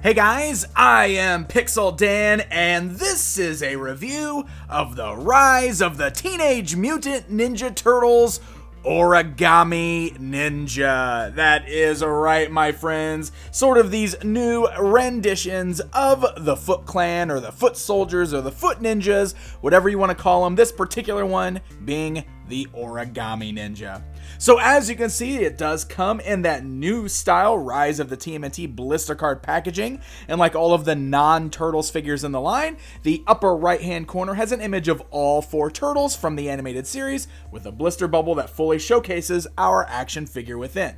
Hey guys, I am Pixel Dan, and this is a review of the Rise of the Teenage Mutant Ninja Turtles Origami Ninja. That is right, my friends. Sort of these new renditions of the Foot Clan, or the Foot Soldiers, or the Foot Ninjas, whatever you want to call them. This particular one being the Origami Ninja. So as you can see, it does come in that new style, Rise of the TMNT blister card packaging, and like all of the non-Turtles figures in the line, the upper right-hand corner has an image of all 4 Turtles from the animated series, with a blister bubble that fully showcases our action figure within.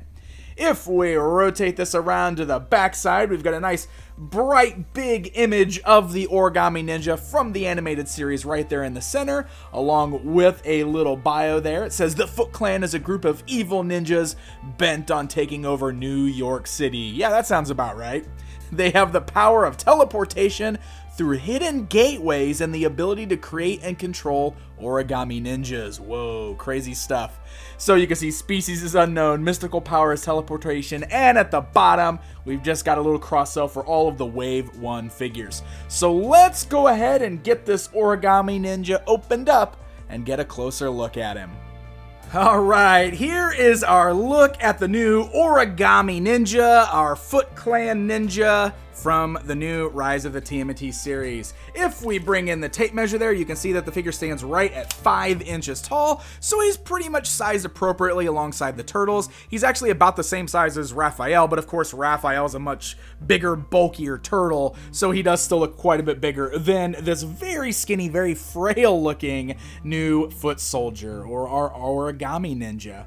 If we rotate this around to the back side, we've got a nice bright big image of the Origami Ninja from the animated series right there in the center, along with a little bio there. It says the Foot Clan is a group of evil ninjas bent on taking over New York City. Yeah, that sounds about right. They have the power of teleportation through hidden gateways and the ability to create and control origami ninjas. Whoa, crazy stuff. So you can see species is unknown, mystical power is teleportation, and at the bottom, we've just got a little cross-sell for all of the Wave 1 figures. So let's go ahead and get this Origami Ninja opened up and get a closer look at him. Alright, here is our look at the new Origami Ninja, our Foot Clan Ninja from the new Rise of the TMNT series. If we bring in the tape measure there, you can see that the figure stands right at 5 inches tall, so he's pretty much sized appropriately alongside the Turtles. He's actually about the same size as Raphael, but of course Raphael is a much bigger, bulkier turtle, so he does still look quite a bit bigger than this very skinny, very frail looking new Foot Soldier, or our Origami Ninja.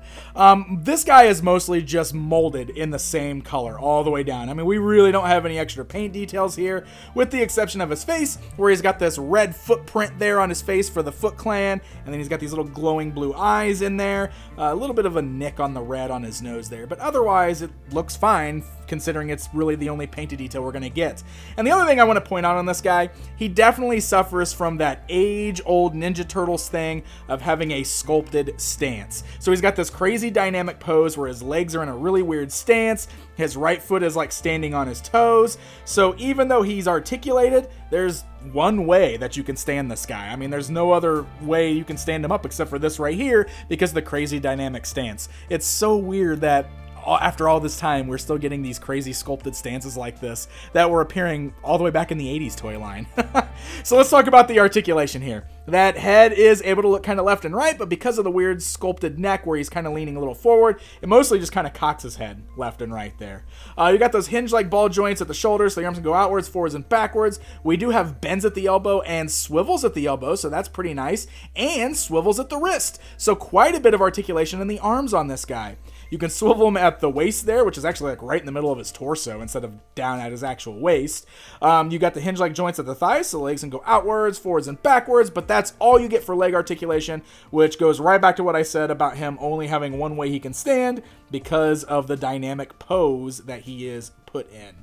This guy is mostly just molded in the same color all the way down. I mean, we really don't have any extra paint details here, with the exception of his face, where he's got this red footprint there on his face for the Foot Clan, and then he's got these little glowing blue eyes in there, a little bit of a nick on the red on his nose there, but otherwise it looks fine considering it's really the only painted detail we're going to get. And the other thing I want to point out on this guy, he definitely suffers from that age-old Ninja Turtles thing of having a sculpted stance. So he's got this crazy dynamic pose where his legs are in a really weird stance, his right foot is like standing on his toes, so even though he's articulated, there's one way that you can stand this guy. I mean, there's no other way you can stand him up except for this right here because of the crazy dynamic stance. It's so weird that after all this time, we're still getting these crazy sculpted stances like this that were appearing all the way back in the 80s toy line. So let's talk about the articulation here. That head is able to look kind of left and right, but because of the weird sculpted neck where he's kind of leaning a little forward, it mostly just kind of cocks his head left and right there. You got those hinge-like ball joints at the shoulders, so the arms can go outwards, forwards, and backwards. We do have bends at the elbow and swivels at the elbow, so that's pretty nice, and swivels at the wrist. So quite a bit of articulation in the arms on this guy. You can swivel him at the waist there, which is actually like right in the middle of his torso instead of down at his actual waist. You got the hinge-like joints at the thighs, so the legs can go outwards, forwards, and backwards, but that's all you get for leg articulation, which goes right back to what I said about him only having one way he can stand because of the dynamic pose that he is put in.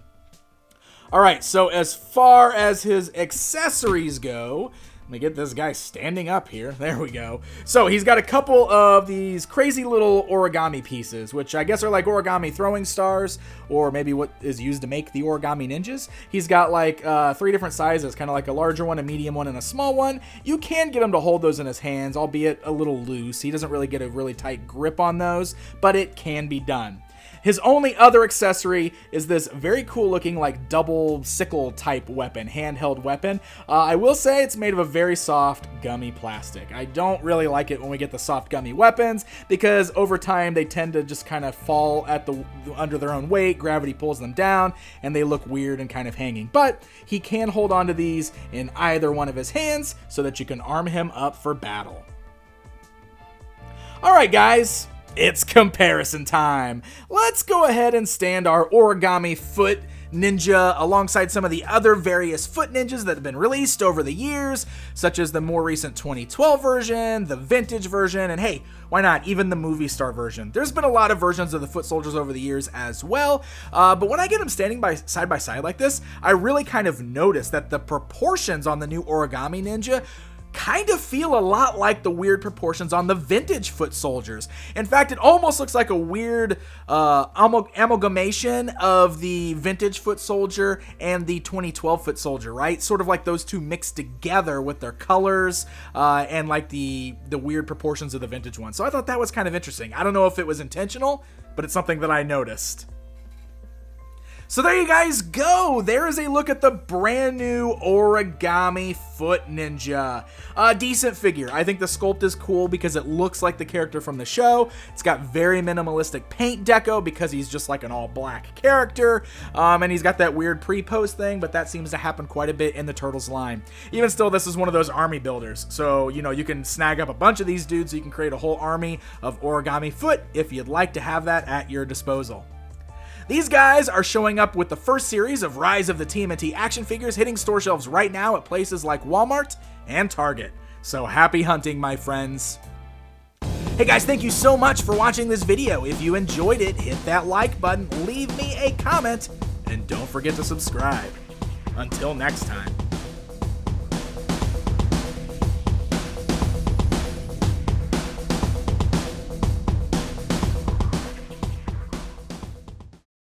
Alright, so as far as his accessories go, let me get this guy standing up here. There we go. So he's got a couple of these crazy little origami pieces, which I guess are like origami throwing stars, or maybe what is used to make the Origami Ninjas. He's got like 3 different sizes, kind of like a larger one, a medium one, and a small one. You can get him to hold those in his hands, albeit a little loose. He doesn't really get a really tight grip on those, but it can be done. His only other accessory is this very cool looking like double sickle type weapon, handheld weapon. I will say it's made of a very soft gummy plastic. I don't really like it when we get the soft gummy weapons because over time they tend to just kind of fall at under their own weight, gravity pulls them down, and they look weird and kind of hanging. But he can hold on to these in either one of his hands so that you can arm him up for battle. Alright guys, it's comparison time. Let's go ahead and stand our Origami Foot Ninja alongside some of the other various Foot Ninjas that have been released over the years, such as the more recent 2012 version, the vintage version, and hey, why not, even the movie star version. There's been a lot of versions of the Foot Soldiers over the years as well, but when I get them standing side by side like this, I really kind of notice that the proportions on the new Origami Ninja kind of feel a lot like the weird proportions on the vintage foot soldiers. In fact, it almost looks like a weird amalgamation of the vintage foot soldier and the 2012 foot soldier, right? Sort of like those two mixed together with their colors and like the weird proportions of the vintage one. So I thought that was kind of interesting. I don't know if it was intentional, but it's something that I noticed. So there you guys go. There is a look at the brand new Origami Foot Ninja. A decent figure. I think the sculpt is cool because it looks like the character from the show. It's got very minimalistic paint deco because he's just like an all black character. And he's got that weird pre-pose thing, but that seems to happen quite a bit in the Turtles line. Even still, this is one of those army builders. So, you know, you can snag up a bunch of these dudes so you can create a whole army of Origami Foot if you'd like to have that at your disposal. These guys are showing up with the first series of Rise of the TMNT action figures hitting store shelves right now at places like Walmart and Target. So happy hunting, my friends. Hey guys, thank you so much for watching this video. If you enjoyed it, hit that like button, leave me a comment, and don't forget to subscribe. Until next time.